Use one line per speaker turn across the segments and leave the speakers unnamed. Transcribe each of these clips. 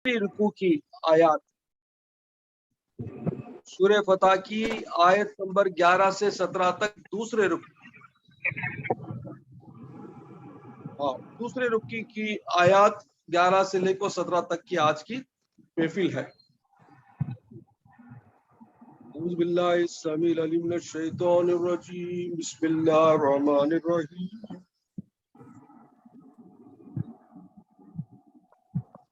رکوع کی آیات، سورہ فتح کی آیت نمبر 11 سے 17 تک دوسرے رکوع کی آیات 11 سے لے کر 17 تک کی آج کی محفل ہے۔ اعوذ باللہ السمیع العلیم من الشیطان الرجیم، بسم اللہ الرحمن الرحیم۔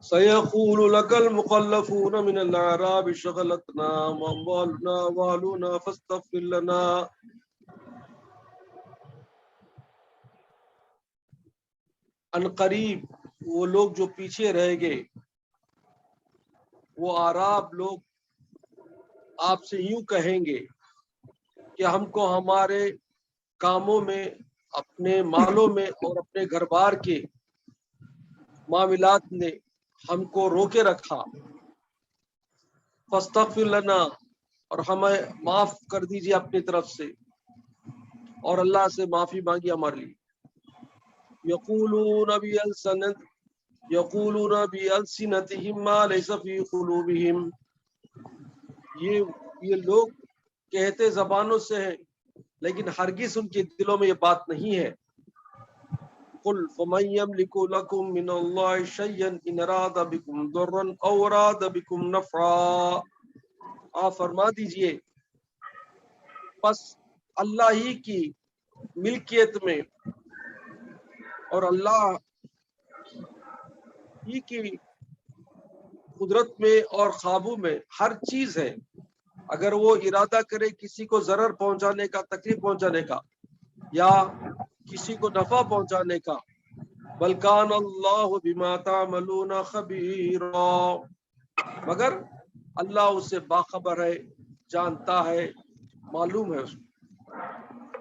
سيقول لك المخلفون من الأعراب شغلتنا أموالنا وأهلنا فاستغفر لنا ان قریب وہ لوگ جو پیچھے رہ گئے، وہ اعراب لوگ آپ سے یوں کہیں گے کہ ہم کو ہمارے کاموں میں، اپنے مالوں میں اور اپنے گھر بار کے معاملات نے ہم کو روکے رکھا، فاستغفر لنا، اور ہمیں معاف کر دیجیے اپنی طرف سے، اور اللہ سے معافی مانگی ہمارے لیے۔ یقولون بألسنتهم ما ليس في قلوبهم، یہ لوگ کہتے زبانوں سے ہیں لیکن ہرگز ان کے دلوں میں یہ بات نہیں ہے۔ قل فمن يملك لكم من الله شيئا ان اراد بكم ضرا او اراد بكم نفعا، آپ فرما دیجئے پس اللہ ہی کی ملکیت میں اور اللہ ہی کی قدرت میں اور قابو میں ہر چیز ہے، اگر وہ ارادہ کرے کسی کو ضرر پہنچانے کا، تکلیف پہنچانے کا، یا کسی کو نفع پہنچانے کا، بلکان اللہ بما تعملون خبیرا، مگر اللہ اس سے باخبر ہے، جانتا ہے، معلوم ہے اس کو۔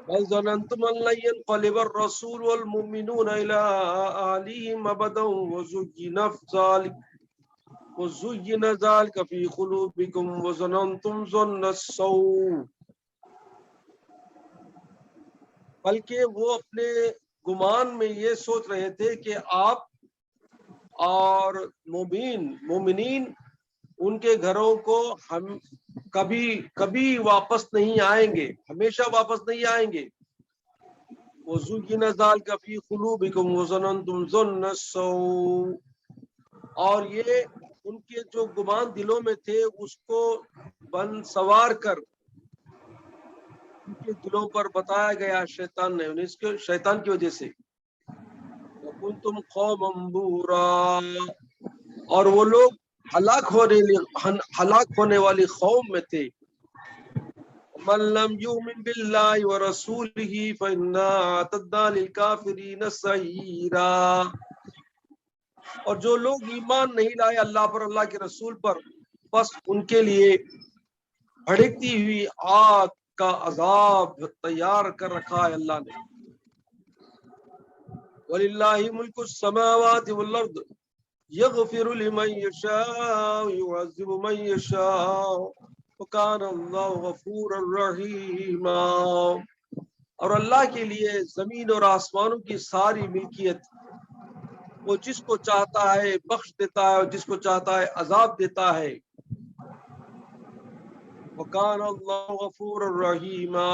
بل ظننتم ان لن ينقلب الرسول والمؤمنون الى اهلهم ابدا وزين ذلك في قلوبكم وظننتم ظن السوء، بلکہ وہ اپنے گمان میں یہ سوچ رہے تھے کہ آپ اور مومنین ان کے گھروں کو ہم کبھی واپس نہیں آئیں گے، ہمیشہ واپس نہیں آئیں گے۔ وَزُيِّنَ ذَلِكَ فِي قُلُوبِكُمْ وَظَنَنتُمْ ظَنَّ السَّوْءِ، اور یہ ان کے جو گمان دلوں میں تھے اس کو بن سوار کر ان کے دلوں پر بتایا گیا شیطان نے، اس کے شیطان کی وجہ سے۔ وَكُنْتُمْ قَوْمًا بُورًا، اور وہ لوگ ہلاک ہونے والی قوم میں تھے۔ مَن لَّمْ يُؤْمِن بِاللَّهِ وَرَسُولِهِ فَإِنَّا أَعْتَدْنَا لِلْكَافِرِينَ سَعِيرًا، اور جو لوگ ایمان نہیں لائے اللہ پر، اللہ کے رسول پر، بس ان کے لیے بھڑکتی ہوئی آگ کا عذاب تیار کر رکھا ہے اللہ نے۔ وَلِلَّهِ مُلْكُ السَّمَاوَاتِ وَالْأَرْضِ يَغْفِرُ لِمَن يَشَاءُ وَيُعَذِّبُ مَن يَشَاءُ وَكَانَ اللَّهُ غَفُورًا رَحِيمًا، اور اللہ کے لیے زمین اور آسمانوں کی ساری ملکیت، وہ جس کو چاہتا ہے بخش دیتا ہے اور جس کو چاہتا ہے عذاب دیتا ہے۔ وَكَانَ اللَّهُ غَفُورًا رَحِيمًا،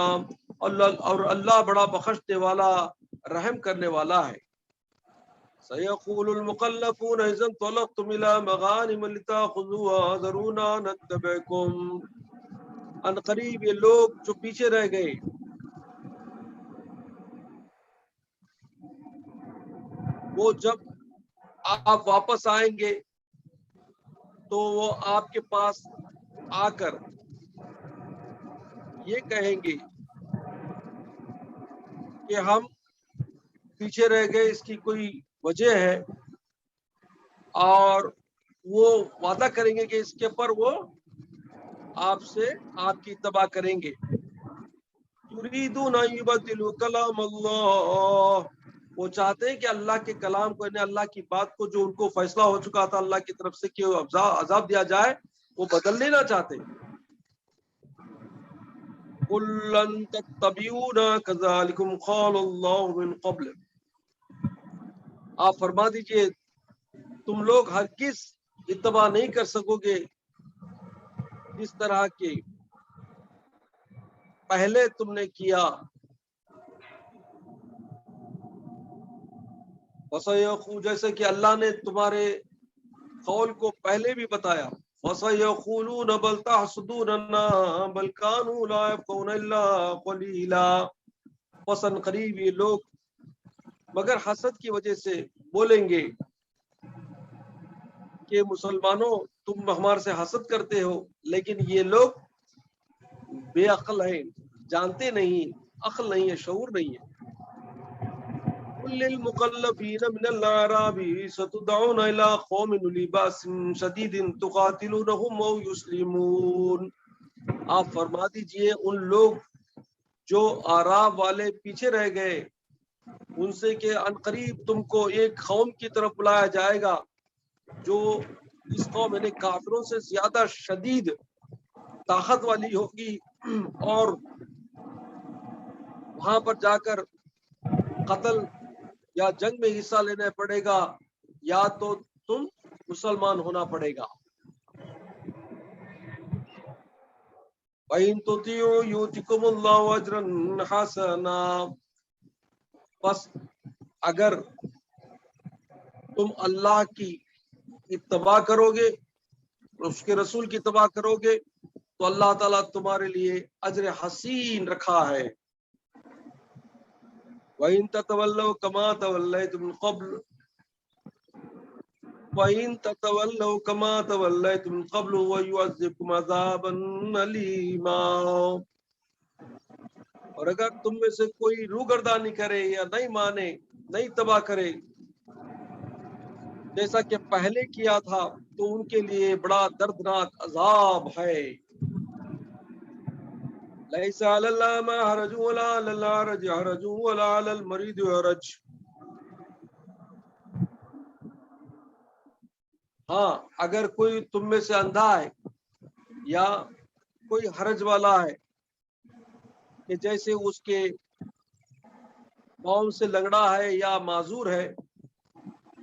اور اللہ بڑا بخشنے والا، رحم کرنے والا ہے۔ سَيَقُولُ الْمُخَلَّفُونَ إِذَا انطَلَقْتُمْ إِلَىٰ مَغَانِمَ لِتَأْخُذُوهَا ذَرُونَا نَتَّبِعْكُمْ، ان قریب یہ لوگ جو پیچھے رہ گئے، وہ جب آپ واپس آئیں گے تو وہ آپ کے پاس آ کر یہ کہیں گے کہ ہم پیچھے رہ گئے، اس کی کوئی وجہ ہے، اور وہ وعدہ کریں گے کہ اس کے پر وہ آپ کی اتباع کریں گے۔ یریدون ان یبدلوا کلام اللہ، وہ چاہتے ہیں کہ اللہ کے کلام کو، یعنی اللہ کی بات کو، جو ان کو فیصلہ ہو چکا تھا اللہ کی طرف سے کہ عذاب دیا جائے، وہ بدل لینا چاہتے ہیں۔ قُل لَّن تَتَّبِعُونَا كَذَٰلِكُمْ قَالَ اللَّهُ مِن قَبْلُ، آپ فرما دیجئے تم لوگ ہرگز اتباع نہیں کر سکو گے جس طرح کے پہلے تم نے کیا. جیسے کہ اللہ نے تمہارے قول کو پہلے بھی بتایا. وَسَيَقُولُونَ بَلْ تَحْسُدُونَنَا بَلْ كَانُوا لَا يَفْقَهُونَ إِلَّا قَلِيلًا. پسند قریب یہ لوگ مگر حسد کی وجہ سے بولیں گے کہ مسلمانوں تم ہمارے سے حسد کرتے ہو، لیکن یہ لوگ بے عقل ہیں، جانتے نہیں، عقل نہیں ہے، شعور نہیں ہے. قل للمخلفين من الأعراب ستدعون إلى قوم أولي بأس شديد تقاتلونهم أو يسلمون. آپ فرما دیجئے ان لوگ جو اعراب والے پیچھے رہ گئے ان سے کہ عنقریب تم کو ایک قوم کی طرف بلایا جائے گا جو اس قوم یعنی کافروں سے زیادہ شدید طاقت والی ہوگی، اور وہاں پر جا کر قتل یا جنگ میں حصہ لینا پڑے گا یا تو تم مسلمان ہونا پڑے گا. وَإِن تُطِيعُوا يُؤْتِكُمُ اللَّهُ أَجْرًا حَسَنًا. بس اگر تم اللہ کی اتباع کرو گے، اس کے رسول کی اتباع کرو گے تو اللہ تعالیٰ تمہارے لیے اجر حسین رکھا ہے. وَإِن تَتَوَلَّوْا كَمَا تَوَلَّيْتُمْ مِن قَبْلُ وَإِن تَتَوَلَّوْا كَمَا تَوَلَّيْتُمْ مِن قَبْلُ وَيُعَذِّبْكُمْ عَذَابًا أَلِيمًا. اور اگر تم میں سے کوئی روگردانی کرے یا نہیں مانے، نہیں تباہ کرے جیسا کہ پہلے کیا تھا، تو ان کے لیے بڑا دردناک عذاب ہے. لَيْسَ عَلَى الْأَعْمَى حَرَجٌ وَلَا عَلَى الْأَعْرَجِ حَرَجٌ وَلَا عَلَى الْمَرِيضِ حَرَجٌ. ہاں اگر کوئی تم میں سے اندھا ہے یا کوئی حرج والا ہے کہ جیسے اس کے پاؤں سے لنگڑا ہے یا معذور ہے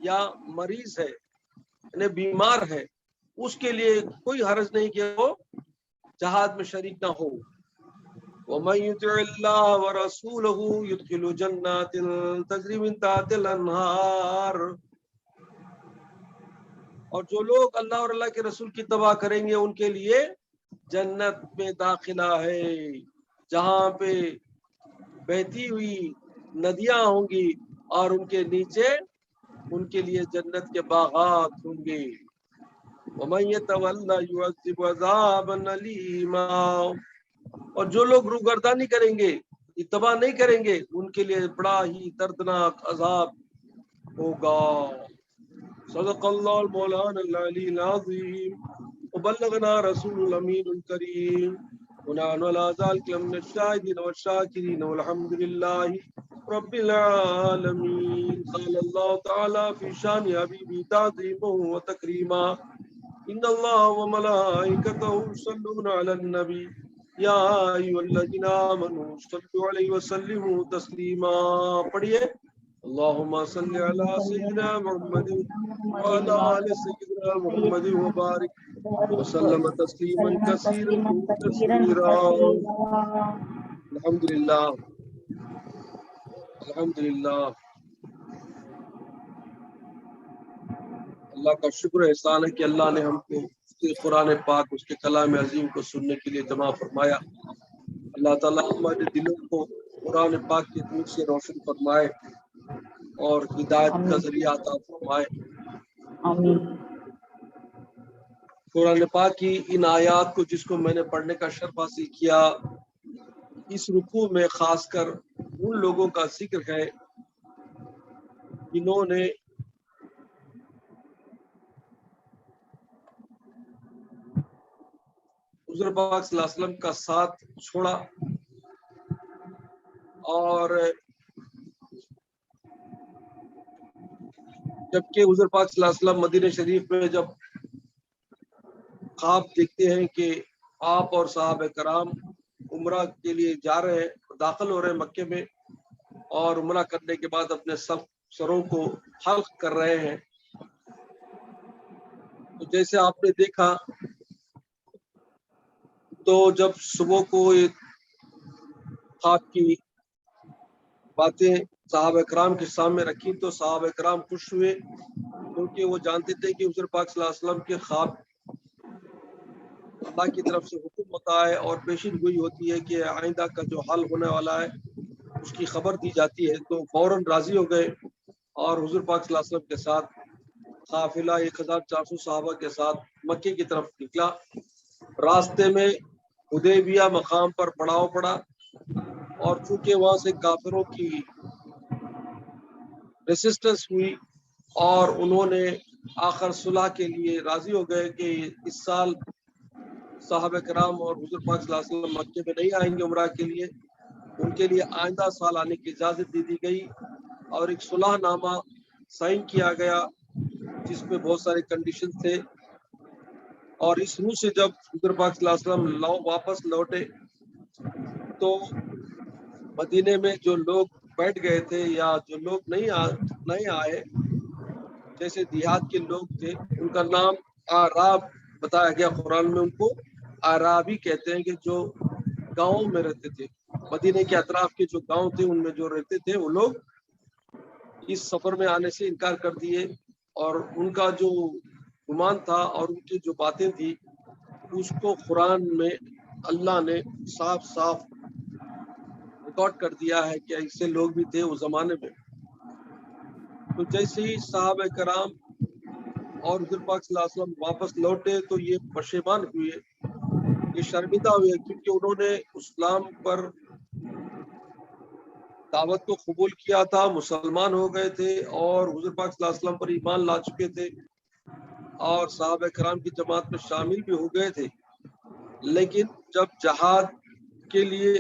یا مریض ہے یعنی بیمار ہے، اس کے لیے کوئی حرج نہیں کہ وہ جہاد میں شریک نہ ہو. وَمَن يُطِعِ اللَّهَ وَرَسُولَهُ يُدْخِلْهُ جَنَّاتٍ تَجْرِي مِن تَحْتِهَا الْأَنْهَارُ. اور جو لوگ اللہ اور اللہ کے رسول کی اتباع کریں گے ان کے لیے جنت میں داخلہ ہے جہاں پہ بہتی ہوئی ندیاں ہوں گی اور ان کے نیچے ان کے لیے جنت کے باغات ہوں گے. وَمَن يَتَوَلَّ يُعَذِّبْهُ عَذَابًا أَلِيمًا. اور جو لوگ روگردانی کریں گے، اتباع نہیں کریں گے، ان کے لیے بڑا ہی دردناک عذاب ہوگا. صدق اللہ المولانا العلی العظیم وبلغنا رسول الامین الکریم ونحن على ذلك من الشاهدين والشاكرين والحمد لله رب العالمين. قال الله تعالى في شان حبيبه تعظيما وتكريما ان الله وملائكته يصلون على النبي یا ایھا الذین آمنوا صلوا علیہ وسلموا تسلیما. پڑھیے اللہم صل علی سیدنا محمد وعلی آل سیدنا محمد وبارک وسلم تسلیما کثیرا کثیرا. الحمدللہ الحمدللہ. اللہ کا شکر احسان ہے کہ اللہ نے ہم کو اس کے قرآن پاک، اس کے کلام عظیم کو سننے کے لیے جمع فرمایا. اللہ تعالیٰ ہمارے دلوں کو قرآن پاک کی نور سے روشن فرمائے اور ہدایت کا ذریعہ عطا فرمائے.
آمین.
قرآن پاک کی ان آیات کو جس کو میں نے پڑھنے کا شرف حاصل کیا، اس رکوع میں خاص کر ان لوگوں کا ذکر ہے جنہوں نے حضور پاک صلی اللہ علیہ وسلم کا ساتھ چھوڑا اور جبکہ حضور پاک صلی اللہ علیہ وسلم مدینہ شریف میں جب خواب دیکھتے ہیں کہ آپ اور صحابہ کرام عمرہ کے لیے جا رہے ہیں، داخل ہو رہے ہیں مکے میں، اور عمرہ کرنے کے بعد اپنے سروں کو حلق کر رہے ہیں، تو جیسے آپ نے دیکھا تو جب صبح کو یہ خواب کی باتیں صحابہ کرام کے سامنے رکھی تو صحابہ کرام خوش ہوئے، کیونکہ وہ جانتے تھے کہ حضور پاک صلی اللہ علیہ وسلم کے خواب اللہ کی طرف سے حکم ہوتا ہے اور پیشین گوئی ہوتی ہے کہ آئندہ کا جو حال ہونے والا ہے اس کی خبر دی جاتی ہے۔ تو فوراً راضی ہو گئے اور حضور پاک صلی اللہ علیہ وسلم کے ساتھ قافلہ 1400 صحابہ کے ساتھ مکے کی طرف نکلا۔ راستے میں حدیبیہ مقام پر پڑاؤ پڑا، اور چونکہ وہاں سے کافروں کی ریسسٹنس ہوئی اور انہوں نے آخر صلح کے لیے راضی ہو گئے کہ اس سال صحابہ کرام اور حضور پاک صلی اللہ علیہ وسلم مکے میں نہیں آئیں گے عمرہ کے لیے، ان کے لیے آئندہ سال آنے کی اجازت دے دی گئی، اور ایک صلح نامہ سائن کیا گیا جس میں بہت سارے کنڈیشن تھے۔ اور اس روح سے جب حضور پاک صلی اللہ علیہ وسلم واپس لوٹے تو مدینے میں جو لوگ بیٹھ گئے تھے یا جو لوگ نہیں آئے، جیسے دیہات کے لوگ تھے، ان کا نام آراب بتایا گیا قرآن میں، ان کو آرابی کہتے ہیں، کہ جو گاؤں میں رہتے تھے، مدینے کے اطراف کے جو گاؤں تھے ان میں جو رہتے تھے وہ لوگ اس سفر میں آنے سے انکار کر دیے، اور ان کا جو گمان تھا اور ان کی جو باتیں تھی اس کو قرآن میں اللہ نے صاف صاف ریکارڈ کر دیا ہے کہ ایسے لوگ بھی تھے اس زمانے میں۔ تو جیسے ہی صحابہ کرام اور حضور پاک صلی اللہ علیہ وسلم واپس لوٹے تو یہ پشیمان ہوئے، یہ شرمندہ ہوئے، کیونکہ انہوں نے اسلام پر دعوت کو قبول کیا تھا، مسلمان ہو گئے تھے اور حضور پاک صلی اللہ علیہ وسلم پر ایمان لا چکے تھے اور صحابہ کرام کی جماعت میں شامل بھی ہو گئے تھے، لیکن جب جہاد کے لیے،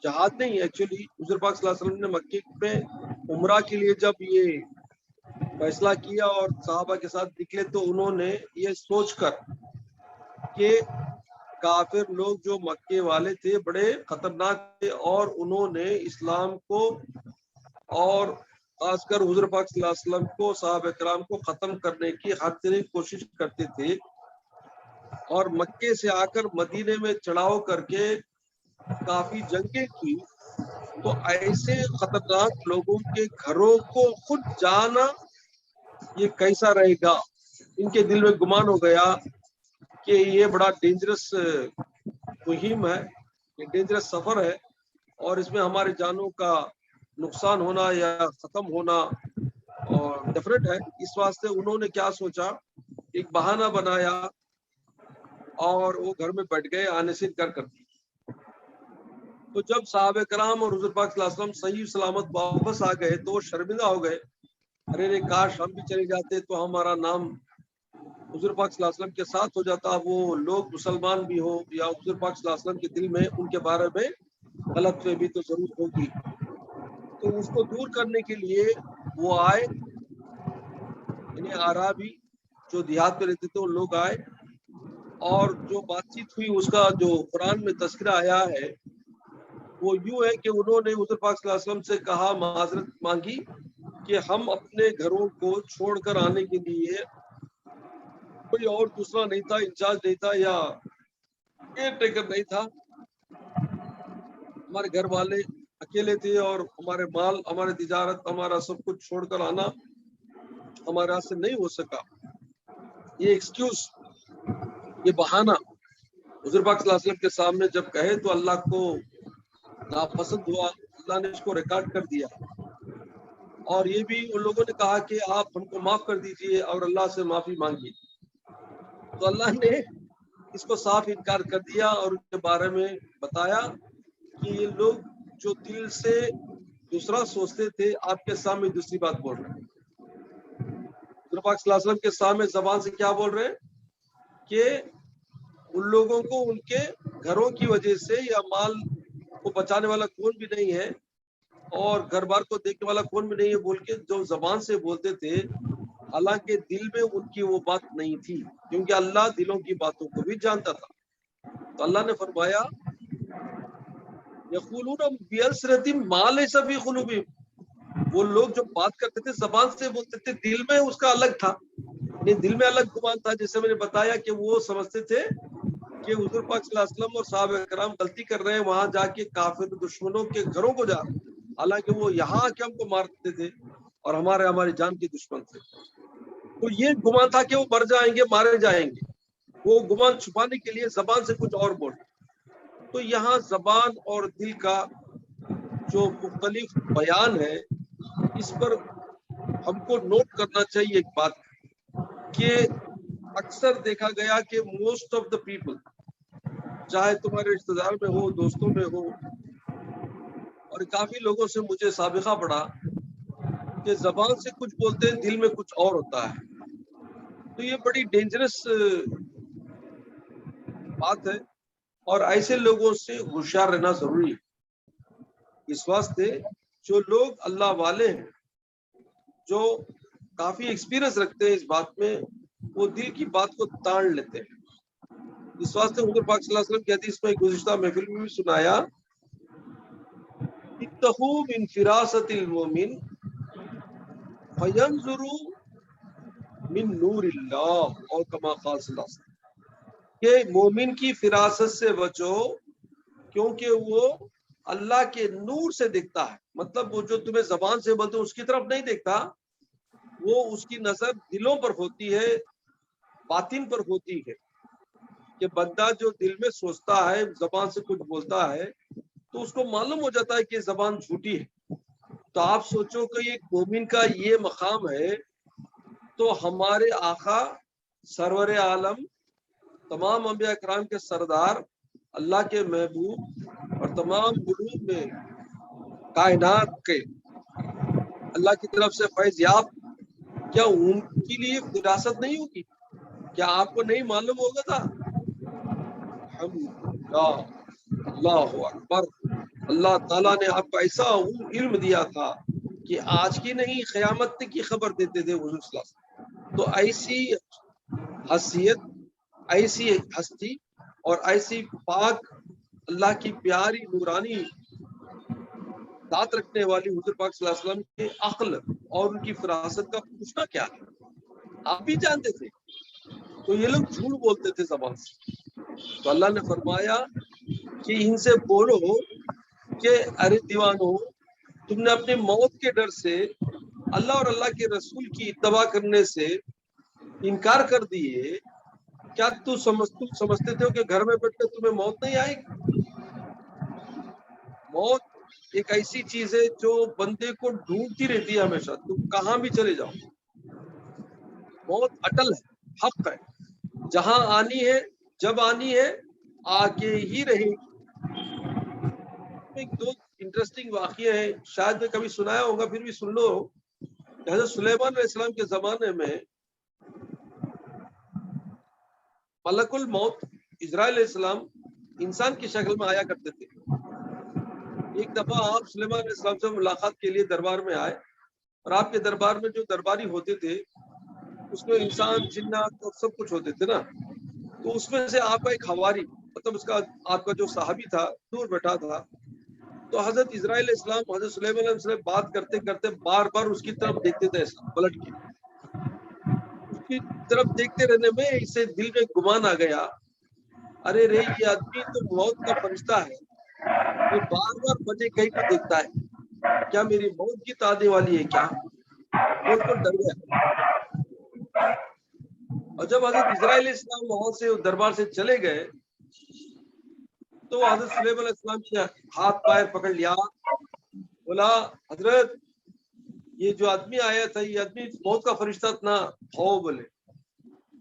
جہاد نہیں ایکچولی، حضور پاک صلی اللہ علیہ وسلم نے مکے میں عمرہ کے لیے جب یہ فیصلہ کیا اور صحابہ کے ساتھ نکلے تو انہوں نے یہ سوچ کر کہ کافر لوگ جو مکے والے تھے بڑے خطرناک تھے اور انہوں نے اسلام کو اور خاص کر حضور پاک صلی اللہ علیہ وسلم کو، صحابہ کرام کو ختم کرنے کی ہر طرح کوشش کرتے تھے، اور مکے سے آ کر مدینے میں چڑھاؤ کر کے کافی جنگیں کی۔ تو ایسے خطرناک لوگوں کے گھروں کو خود جانا یہ کیسا رہے گا؟ ان کے دل میں گمان ہو گیا کہ یہ بڑا ڈینجرس مہم ہے، یہ ڈینجرس سفر ہے، اور اس میں ہمارے جانوں کا نقصان ہونا یا ختم ہونا اور ڈیفرنٹ ہے۔ اس واسطے انہوں نے کیا سوچا، ایک بہانہ بنایا اور وہ گھر میں بیٹھ گئے، آنے سے انکار کر دیا۔ تو جب صحابہ کرام اور حضور پاک صلی اللہ علیہ وسلم صحیح سلامت واپس آ گئے تو وہ شرمندہ ہو گئے، ارے کاش ہم بھی چلے جاتے تو ہمارا نام حضور پاک صلی اللہ علیہ وسلم کے ساتھ ہو جاتا، وہ لوگ مسلمان بھی ہو یا حضور پاک صلی اللہ علیہ وسلم کے دل میں ان کے بارے میں غلط فہمی تو ضرور ہوگی۔ تو اس کو دور کرنے کے لیے وہ آئے، یعنی عربی جو دیہات میں رہتے تھے وہ لوگ آئے، اور جو بات چیت ہوئی اس کا جو قرآن میں تذکرہ آیا ہے وہ یوں ہے کہ انہوں نے حضور پاک صلی اللہ علیہ وسلم سے کہا، معذرت مانگی کہ ہم اپنے گھروں کو چھوڑ کر آنے کے لیے، کوئی اور دوسرا نہیں تھا، انچارج نہیں تھا یا کیئر ٹیکر نہیں تھا، ہمارے گھر والے اکیلے تھے اور ہمارے مال، ہمارے تجارت، ہمارا سب کچھ چھوڑ کر آنا ہمارے ہاتھ سے نہیں ہو سکا۔ یہ ایکسکیوز، یہ بہانہ حضور پاک صلی اللہ علیہ وسلم کے سامنے جب کہے تو اللہ کو ناپسند ہوا، اللہ نے اس کو ریکارڈ کر دیا، اور یہ بھی ان لوگوں نے کہا کہ آپ ہم کو معاف کر دیجئے اور اللہ سے معافی مانگیے۔ تو اللہ نے اس کو صاف انکار کر دیا اور ان کے بارے میں بتایا کہ یہ لوگ جو دل سے دوسرا سوچتے تھے آپ کے سامنے دوسری بات بول رہے ہیں۔ حضور پاک صلی اللہ علیہ وسلم کے سامنے زبان سے کیا بول رہے ہیں کہ ان لوگوں کو ان کے گھروں کی وجہ سے یا مال کو بچانے والا کون بھی نہیں ہے اور گھر بار کو دیکھنے والا کون بھی نہیں ہے بول کے جو زبان سے بولتے تھے، حالانکہ دل میں ان کی وہ بات نہیں تھی، کیونکہ اللہ دلوں کی باتوں کو بھی جانتا تھا۔ تو اللہ نے فرمایا یقولون بِأَلْسِنَتِهِم مَا لَيْسَ فِي قُلُوبِهِم، وہ لوگ جو بات کرتے تھے زبان سے بولتے تھے، دل میں اس کا الگ تھا۔ نہیں، دل میں الگ گمان تھا، جیسے میں نے بتایا کہ وہ سمجھتے تھے کہ حضور پاک صلی اللہ علیہ وسلم اور صحابہ کرام غلطی کر رہے ہیں، وہاں جا کے کافر دشمنوں کے گھروں کو جا رہے ہیں، حالانکہ وہ یہاں آ کے ہم کو مارتے تھے اور ہماری جان کے دشمن تھے۔ تو یہ گمان تھا کہ وہ مر جائیں گے، مارے جائیں گے، وہ گمان چھپانے کے لیے زبان سے کچھ اور بولے۔ تو یہاں زبان اور دل کا جو مختلف بیان ہے، اس پر ہم کو نوٹ کرنا چاہیے ایک بات کہ اکثر دیکھا گیا کہ موسٹ آف دا پیپل، چاہے تمہارے رشتہ دار میں ہو، دوستوں میں ہو، اور کافی لوگوں سے مجھے سابقہ پڑا کہ زبان سے کچھ بولتے ہیں، دل میں کچھ اور ہوتا ہے۔ تو یہ بڑی ڈینجرس بات ہے، اور ایسے لوگوں سے ہوشیار رہنا ضروری ہے۔ اس واسطے جو لوگ اللہ والے ہیں، جو کافی ایکسپیرئنس رکھتے ہیں اس بات میں، وہ دل کی بات کو تاڑ لیتے ہیں۔ اس واسطے حضور پاک صلی اللہ علیہ وسلم کی حدیث میں گزشتہ محفل میں بھی سنایا، اتقوا من فراست المومن فینظر من نور اللہ، اور کما قال صلی اللہ علیہ وسلم کہ مومن کی فراست سے بچو، کیونکہ وہ اللہ کے نور سے دیکھتا ہے۔ مطلب وہ جو تمہیں زبان سے بولتے اس کی طرف نہیں دیکھتا، وہ اس کی نظر دلوں پر ہوتی ہے، باطن پر ہوتی ہے، کہ بندہ جو دل میں سوچتا ہے، زبان سے کچھ بولتا ہے، تو اس کو معلوم ہو جاتا ہے کہ زبان جھوٹی ہے۔ تو آپ سوچو کہ ایک مومن کا یہ مقام ہے، تو ہمارے آقا سرور عالم، تمام انبیاء کرام کے سردار، اللہ کے محبوب اور تمام قلوب میں کائنات کے اللہ کی طرف سے فیض یاب، کیا ان کے لیے وراثت نہیں ہوگی؟ کیا آپ کو نہیں معلوم ہوگا تھا؟ الحمدللہ، اللہ اکبر، اللہ تعالیٰ نے آپ کو ایسا علم دیا تھا کہ آج کی نہیں، قیامت کی خبر دیتے تھے حضور صلی اللہ علیہ وسلم۔ تو ایسی حیثیت، ایسی ہستی اور ایسی پاک اللہ کی پیاری نورانی ذات رکھنے والی حضور پاک صلی اللہ علیہ وسلم کے عقل اور ان کی فراست کا پوچھنا کیا ہے؟ آپ بھی جانتے تھے، تو یہ لوگ جھوٹ بولتے تھے زبان سے۔ تو اللہ نے فرمایا کہ ان سے بولو کہ ارے دیوانو، تم نے اپنے موت کے ڈر سے اللہ اور اللہ کے رسول کی اتباع کرنے سے انکار کر دیے، کیا تم سمجھتے تھے کہ گھر میں بیٹھ کر تمہیں موت نہیں آئے گی؟ موت ایک ایسی چیز ہے جو بندے کو ڈھونڈتی رہتی ہے ہمیشہ، تم کہاں بھی چلے جاؤ، موت اٹل ہے، حق ہے، جہاں آنی ہے، جب آنی ہے، آ کے ہی رہے گی۔ ایک دو انٹرسٹنگ واقعے ہیں، شاید میں کبھی سنایا ہوگا، پھر بھی سن لو۔ حضرت سلیمان علیہ السلام کے زمانے میں ملک الموت اسرائیل علیہ السلام انسان کی شکل میں آیا کرتے تھے۔ ایک دفعہ آپ سلیمان علیہ السلام سے ملاقات کے لیے دربار میں آئے، اور آپ کے دربار میں جو درباری ہوتے تھے اس میں انسان، جنات اور سب کچھ ہوتے تھے نا، تو اس میں سے آپ کا ایک حواری، مطلب اس کا آپ کا جو صحابی تھا، دور بیٹھا تھا۔ تو حضرت اسرائیل علیہ السلام حضرت سلیمان علیہ السلام بات کرتے کرتے بار بار اس کی طرف دیکھتے تھے، ایسا پلٹ کے اس کی طرف دیکھتے رہنے میں اسے دل میں گمان آ گیا، ارے رے، یہ آدمی تو موت کا فرشتہ ہے، یہ بار بار مجھے کہیں کو دیکھتا ہے، کیا میری موت کی آنے والی ہے کیا؟ وہ تو ڈر گیا۔ اور جب حضرت اسرائیل علیہ السلام وہاں سے دربار سے چلے گئے، تو حضرت سلیمان علیہ السلام کے ہاتھ پیر پکڑ لیا، بولا حضرت یہ جو آدمی آیا تھا، یہ آدمی موت کا فرشتہ نہ ہو، بولے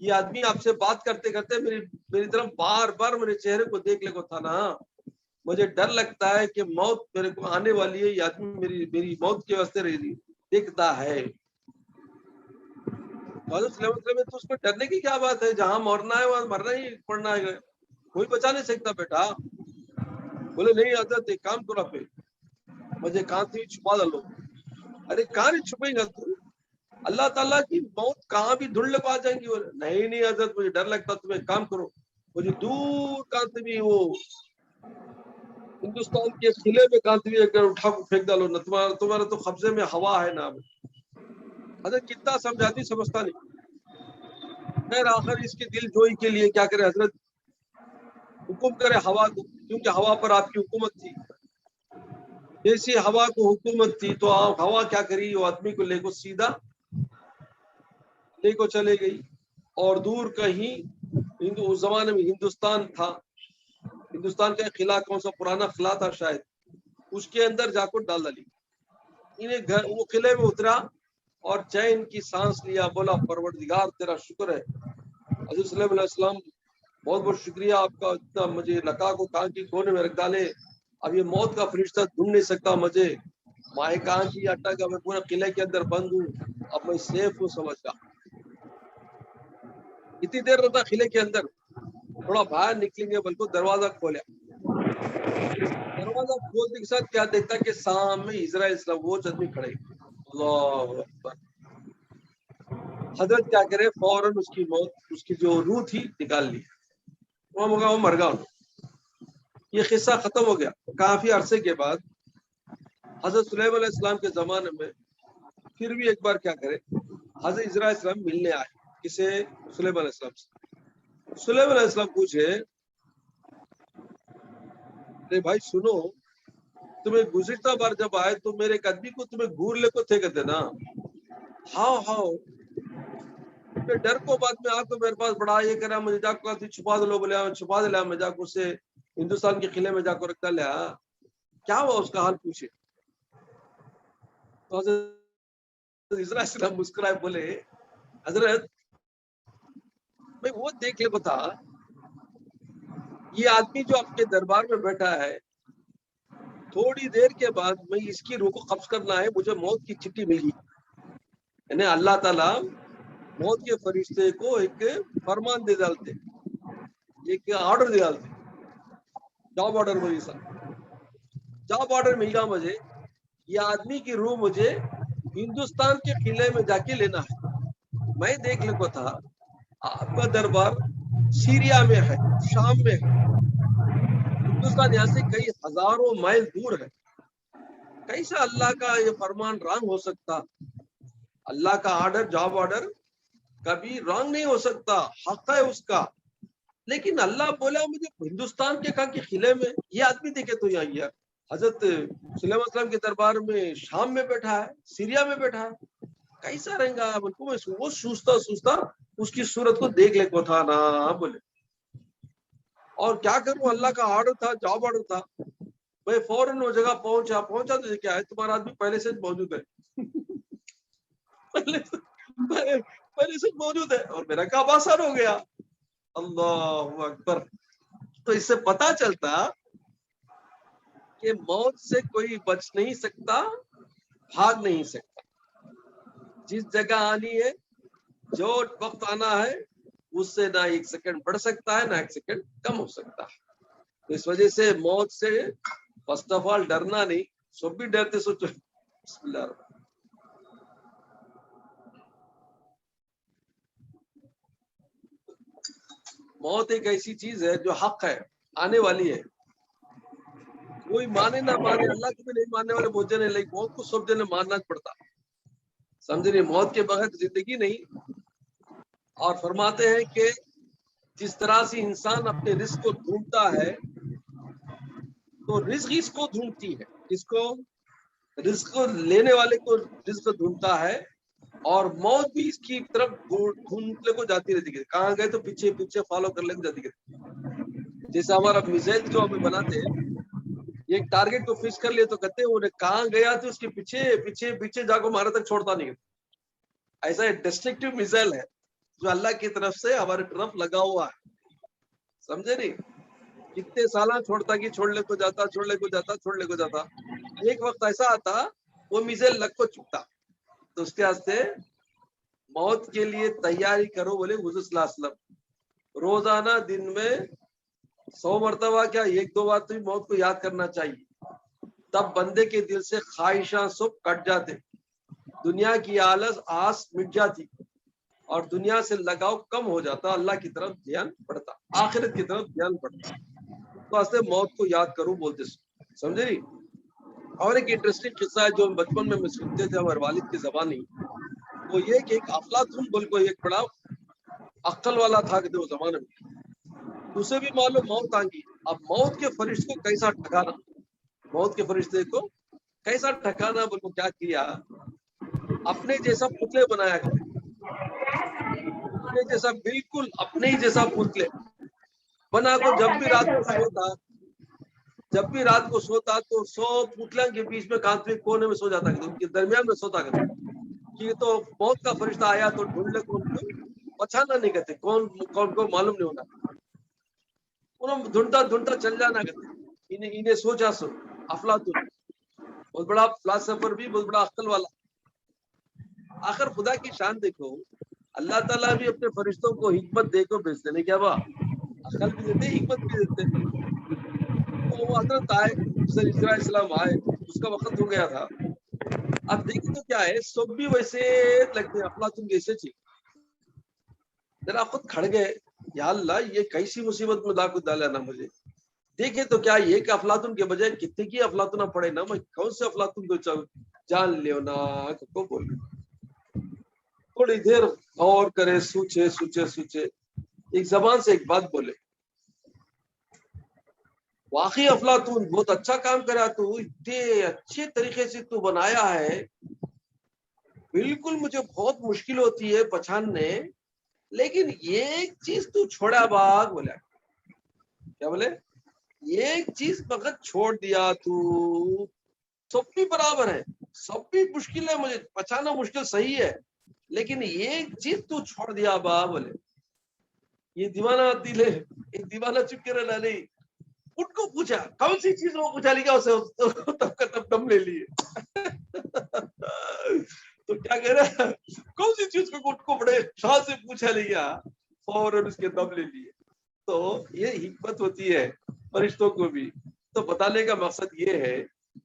یہ آدمی آپ سے بات کرتے کرتے میری طرف بار بار میرے چہرے کو دیکھ لے کو تھا نا، مجھے ڈر لگتا ہے کہ موت میرے کو آنے والی ہے، یہ آدمی میری موت کے واسطے دیکھتا ہے۔ حضرت سلیمان علیہ السلام، تو اس میں ڈرنے کی کیا بات ہے؟ جہاں مرنا ہے وہاں مرنا ہی پڑنا ہے، کوئی بچا نہیں سکتا بیٹا۔ بولے نہیں حضرت، ایک کام کرو، پہ مجھے کہاں سے چھپا ڈالو۔ ارے کہاں نہیں چھپے گا تو؟ اللہ تعالیٰ کی موت کہاں بھی دھڑ لگا جائیں گی۔ نہیں حضرت، مجھے ڈر لگتا، تم ایک کام کرو، مجھے دور کہاں سے بھی وہ ہندوستان کے قلعے میں کہاں سے بھی اٹھا کو پھینک ڈالو نہ، تمہارا تو قبضے میں ہوا ہے نا۔ حضرت کتنا سمجھاتی، سمجھتا نہیں۔ خیر آخر اس کے دل جوئی کے لیے کیا کرے حضرت، حکم کرے ہوا کو، کیونکہ ہوا پر آپ کی حکومت تھی، جیسی ہوا کو حکومت تھی تو آپ ہوا کیا کری، وہ آدمی کو لے کو سیدھا لے کو چلے گئی، اور دور کہیں اس زمانے میں ہندوستان تھا، ہندوستان کا قلعہ کون سا پرانا قلعہ تھا شاید، اس کے اندر جا کر ڈال ڈالی، انہیں گھر وہ قلعے میں اترا اور چین کی سانس لیا، بولا پروردگار تیرا شکر ہے، حضرت صلی اللہ علیہ وسلم بہت بہت شکریہ آپ کا، اتنا مجھے لکا کو کان کی کونے میں رکھ ڈالے، اب یہ موت کا فرشتہ ڈھونڈ نہیں سکتا مجھے، مائیں کان کی اٹا کا میں پورے قلعے کے اندر بند ہوں، اب میں سیف ہوں سمجھ گا، اتنی دیر رہتا قلعے کے اندر، تھوڑا باہر نکلیں گے بلکہ دروازہ کھولیا، دروازہ کھولنے کے ساتھ کیا دیکھتا کہ سامنے اسرائیل اسلام وہ آدمی کھڑے، اللہ اکبر، حضرت کیا کرے فوراً اس کی موت، اس کی جو روح تھی نکال لی، وہ مر گیا، یہ قصہ ختم ہو گیا۔ کافی عرصے کے بعد حضرت سلیمان علیہ السلام کے زمانے میں پھر بھی ایک بار کیا کرے، حضرت اسرائیل السلام ملنے آئے، کسے؟ سلیمان علیہ السلام سے۔ سلیمان علیہ السلام پوچھے، ارے بھائی سنو، تمہیں گزشتہ بار جب آئے تو میرے ایک آدمی کو تمہیں گور لے کو تھے کہتے نا، ہاؤ ہاؤ، ڈر کو بعد میں آپ کو میرے پاس بڑا یہ کرا، مجھے جا کو چھپا دو، بولے چھپا دے لیا، میں جا کو سے ہندوستان کے قلعے میں جا کر رکھتا لیا، کیا ہوا اس کا حال پوچھے، تو حضرت اسرائیل السلام مسکرائے بولے، حضرت میں وہ دیکھ لے بتا، یہ آدمی جو آپ کے دربار میں بیٹھا ہے، تھوڑی دیر کے بعد میں اس کی روح کو قبض کرنا ہے، مجھے موت کی چٹھی ملی، یعنی اللہ تعالیٰ موت کے فرشتے کو ایک فرمان دے ڈالتے، ایک آرڈر دے ڈالتے، جاب آرڈر مجھے سا جاب آرڈر مل گیا مجھے، یہ آدمی کی روح مجھے ہندوستان کے قلعے میں جا کے لینا ہے، میں دیکھ لے کو تھا آپ کا دربار سیریا میں ہے، شام میں ہے، ہندوستان یہاں سے کئی ہزاروں مائل دور ہے، کیسا اللہ کا یہ فرمان رانگ ہو سکتا، اللہ کا آرڈر جاب آرڈر کبھی رانگ نہیں ہو سکتا، حق ہے اس کا، لیکن اللہ بولا مجھے ہندوستان کے کہاں کے قلعے میں، یہ آدمی دیکھے تو یہاں یار حضرت سلیمان السلام کے دربار میں شام میں بیٹھا ہے، سیریا میں بیٹھا ہے، کیسا رہیں گا، بلکہ میں وہ سوچتا اس کی صورت کو دیکھ لے کو تھا نا، بولے اور کیا کروں، اللہ کا آرڈر تھا، جاب آرڈر تھا، میں فوراً وہ جگہ پہنچا تو کیا ہے تمہارا آدمی پہلے سے موجود ہے پہلے سے موجود ہے، اور میرا کام آسان ہو گیا، اللہ اکبر۔ تو اس سے پتا چلتا کہ موت سے کوئی بچ نہیں سکتا، بھاگ نہیں سکتا، جس جگہ آنی ہے، جو وقت آنا ہے، اس سے نہ ایک سیکنڈ بڑھ سکتا ہے، نہ ایک سیکنڈ کم ہو سکتا ہے، تو اس وجہ سے موت سے فرسٹ آف آل ڈرنا نہیں، سب بھی ڈرتے سوچو، بسم اللہ الرحمن۔ موت ایک ایسی چیز ہے جو حق ہے، آنے والی ہے، کوئی مانے نہ مانے، اللہ کو بھی نہیں ماننے والے بہت جنے، لیکن موت کو سب جنے ماننا پڑتا، سمجھے نہیں، موت کے بغیر زندگی نہیں، اور فرماتے ہیں کہ جس طرح سے انسان اپنے رزق کو ڈھونڈتا ہے تو رزق اس کو ڈھونڈتی ہے، اس کو رزق کو لینے والے کو رزق ڈھونڈتا ہے، اور موت بھی اس کی طرف ڈھونڈنے کو جاتی رہتی ہے، کہاں گئے تو پیچھے پیچھے فالو کر لے کو جاتی رہتی، جیسے ہمارا میزائل جو ہمیں بناتے ہیں، ایک ٹارگیٹ کو فکس کر لیے تو کہتے ہیں انہیں کہاں گیا تو اس کے پیچھے پیچھے پیچھے جا کو ہمارے تک چھوڑتا نہیں، ایسا ایک ڈسٹرکٹیو میزائل ہے جو اللہ کی طرف سے ہمارے طرف لگا ہوا ہے، سمجھے نہیں، کتنے سالہ چھوڑتا کہ چھوڑ لے کو جاتا، چھوڑ لے کو جاتا، چھوڑ لے کو جاتا، ایک وقت ایسا آتا وہ میزائل لگ کو چکتا، تو اس کے واسطے موت کے لیے تیاری کرو، بولے حضور صلی اللہ علیہ وسلم، روزانہ دن میں 100 مرتبہ کیا ایک دو بار تو موت کو یاد کرنا چاہیے، تب بندے کے دل سے خواہشاں سب کٹ جاتے، دنیا کی آس مٹ جاتی، اور دنیا سے لگاؤ کم ہو جاتا، اللہ کی طرف دھیان پڑتا، آخرت کی طرف دھیان پڑتا، تو ایسے موت کو یاد کرو بولتے، سمجھے نہیں۔ اور ایک انٹرسٹنگ قصہ ہے جو بچپن میں سنتے تھے ہمارے والد کی زبانی، وہ یہ کہ ایک افلاطون بول کو ایک بڑا عقل والا تھا کہ وہ زمانے میں، اسے بھی معلوم موت آئیں گی. اب موت کے فرشتے کو کیسا ٹھکانا، موت کے فرشتے کو کیسا ٹھکانا، بولو کیا کیا، اپنے جیسا پتلے بنایا کرتے، اپنے جیسا، بالکل اپنے ہی جیسا پتلے بنا کو جب بھی رات کو سوتا تو 100 پتلوں کے بیچ میں کانچ کونے میں سو جاتا کرتا، ان کے درمیان میں سوتا کرتا. کہ تو موت کا فرشتہ آیا تو ڈھونڈنے کو پہچانا نہیں کرتے، کون کو معلوم نہیں ہونا، انہوں ڈھونڈتا چل جانا کرتے. انہیں سوچا سو افلاطون بہت بڑا فلاسفر بھی، بہت بڑا عقل والا. آخر خدا کی شان دیکھو، اللہ تعالیٰ بھی اپنے فرشتوں کو حکمت دے کو بھیجتے نہیں کیا با، عقل بھی دیتے حکمت بھی دیتے. تو وہ حضرت آئے، عیسیٰ علیہ السلام آئے، اس کا وقت ہو گیا تھا. اب دیکھیں تو کیا ہے، سب بھی ویسے لگتے ہیں افلاطون جیسے تھی. ذرا خود کھڑ گئے، یا اللہ یہ کیسی مصیبت میں ڈالا نا مجھے. دیکھیں تو کیا یہ کہ افلاطون کے بجائے کتنے کی افلاطون پڑے نا، میں کون سے افلاطون کو جان لیو نا کو بول. تھوڑی دیر غور کرے، سوچے، ایک زبان سے ایک بات بولے، واقعی افلاطون بہت اچھا کام کرا، تو اتنے اچھے طریقے سے تو بنایا ہے، بالکل مجھے بہت مشکل ہوتی ہے پہچاننے، لیکن یہ ایک چیز تو چھوڑا باغ. بولا کیا بولے، یہ ایک چیز فقط چھوڑ دیا تو، سب بھی برابر ہے، سب بھی مشکل ہے، مجھے پہچانا مشکل صحیح ہے، لیکن یہ ایک چیز تو چھوڑ دیا با. بولے یہ دیوانہ دل ہے، ایک دیوانہ چپ کے رہنا نہیں. ان کو پوچھا کون سی چیز وہ پوچھا لیا اسے، تب کا تب دم لے لیے. تو کیا کہہ رہا، کون سی چیز کو اٹھ کو بڑے شاہ سے پوچھا لیا، فوراً اس کے دم لے لیے. تو یہ حکمت ہوتی ہے فرشتوں کو بھی. تو بتانے کا مقصد یہ ہے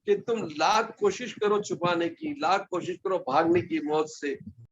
کہ تم لاکھ کوشش کرو چھپانے کی، لاکھ کوشش کرو بھاگنے کی موت سے،